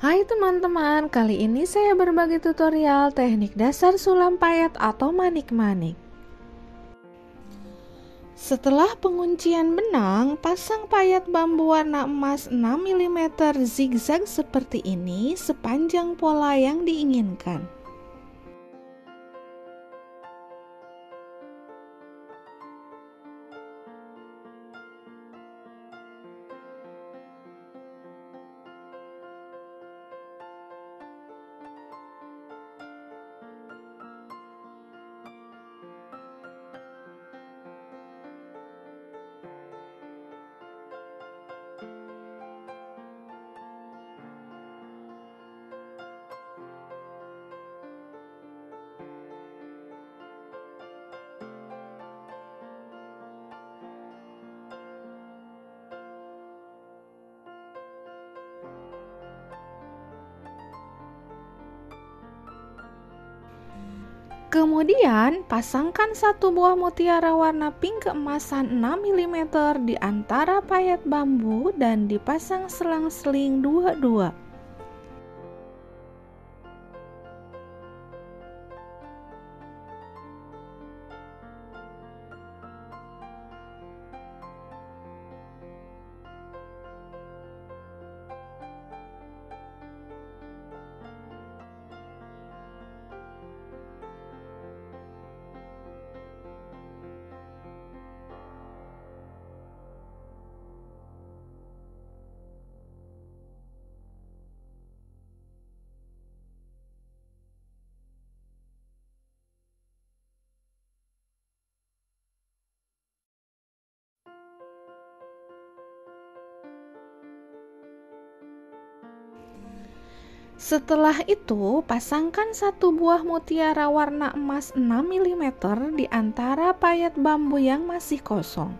Hai teman-teman, kali ini saya berbagi tutorial teknik dasar sulam payet atau manik-manik. Setelah penguncian benang, pasang payet bambu warna emas 6 mm zigzag seperti ini sepanjang pola yang diinginkan. Kemudian, pasangkan satu buah mutiara warna pink keemasan 6 mm di antara payet bambu dan dipasang selang-seling dua-dua. Setelah itu, pasangkan satu buah mutiara warna emas 6 mm di antara payet bambu yang masih kosong.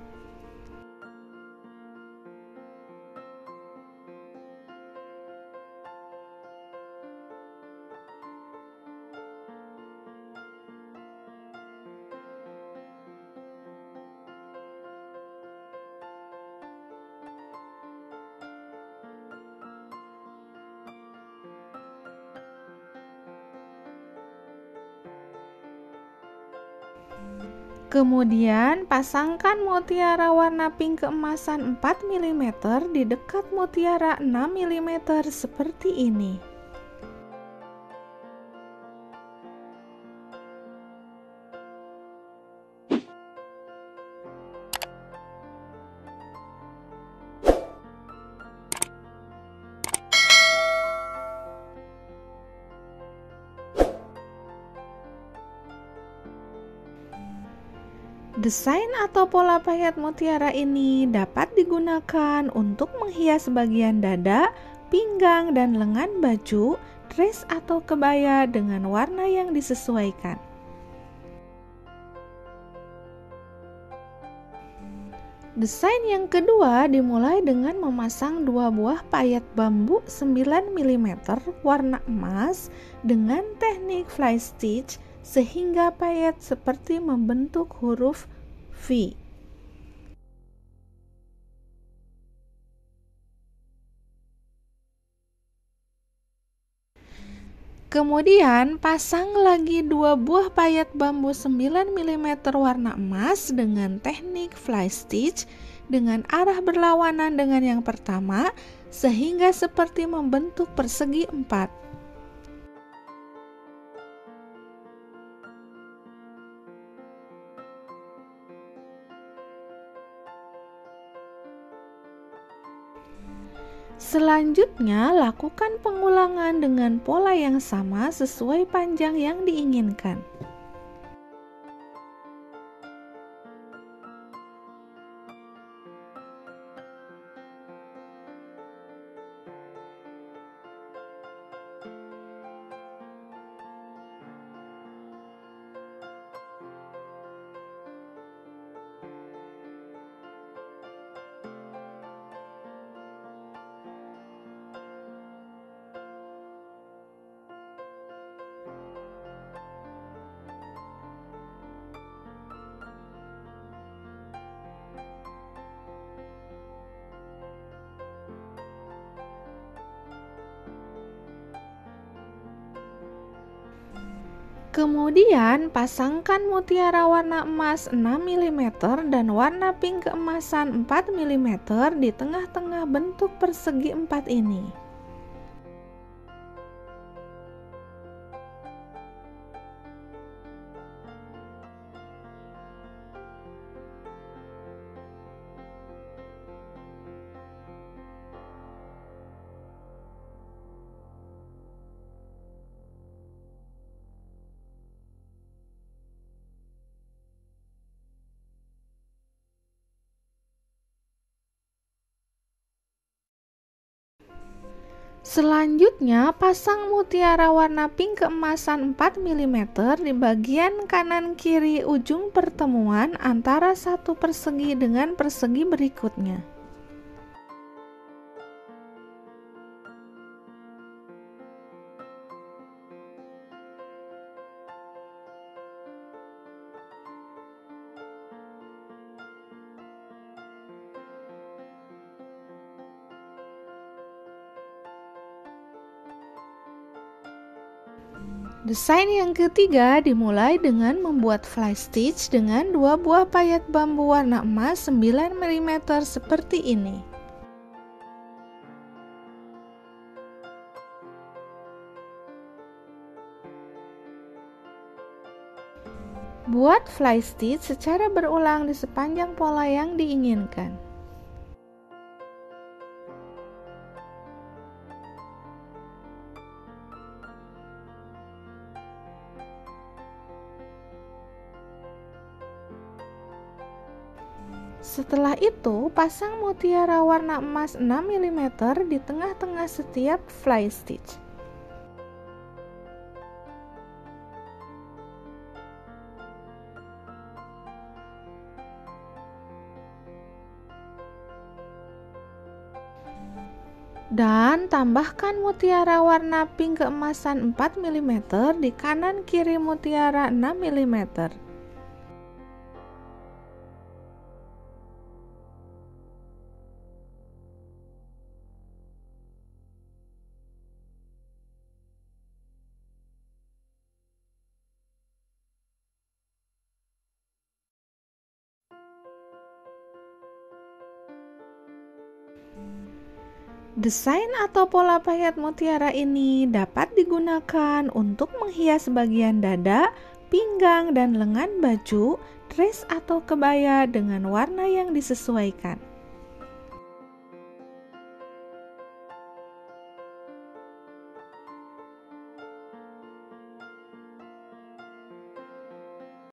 Kemudian, pasangkan mutiara warna pink keemasan 4 mm di dekat mutiara 6 mm seperti ini. Desain atau pola payet mutiara ini dapat digunakan untuk menghias bagian dada, pinggang, dan lengan baju, dress atau kebaya dengan warna yang disesuaikan. Desain yang kedua dimulai dengan memasang dua buah payet bambu 9 mm warna emas dengan teknik fly stitch sehingga payet seperti membentuk huruf V. Kemudian pasang lagi dua buah payet bambu 9 mm warna emas dengan teknik fly stitch dengan arah berlawanan dengan yang pertama sehingga seperti membentuk persegi 4. Selanjutnya, lakukan pengulangan dengan pola yang sama sesuai panjang yang diinginkan. Kemudian pasangkan mutiara warna emas 6 mm dan warna pink keemasan 4 mm di tengah-tengah bentuk persegi 4 ini. Selanjutnya, pasang mutiara warna pink keemasan 4 mm di bagian kanan kiri ujung pertemuan antara satu persegi dengan persegi berikutnya. Desain yang ketiga dimulai dengan membuat fly stitch dengan 2 buah payet bambu warna emas 9 mm seperti ini. Buat fly stitch secara berulang di sepanjang pola yang diinginkan. Setelah itu, pasang mutiara warna emas 6 mm di tengah-tengah setiap fly stitch. Dan tambahkan mutiara warna pink keemasan 4 mm di kanan kiri mutiara 6 mm. Desain atau pola payet mutiara ini dapat digunakan untuk menghias bagian dada, pinggang, dan lengan baju, dress atau kebaya dengan warna yang disesuaikan.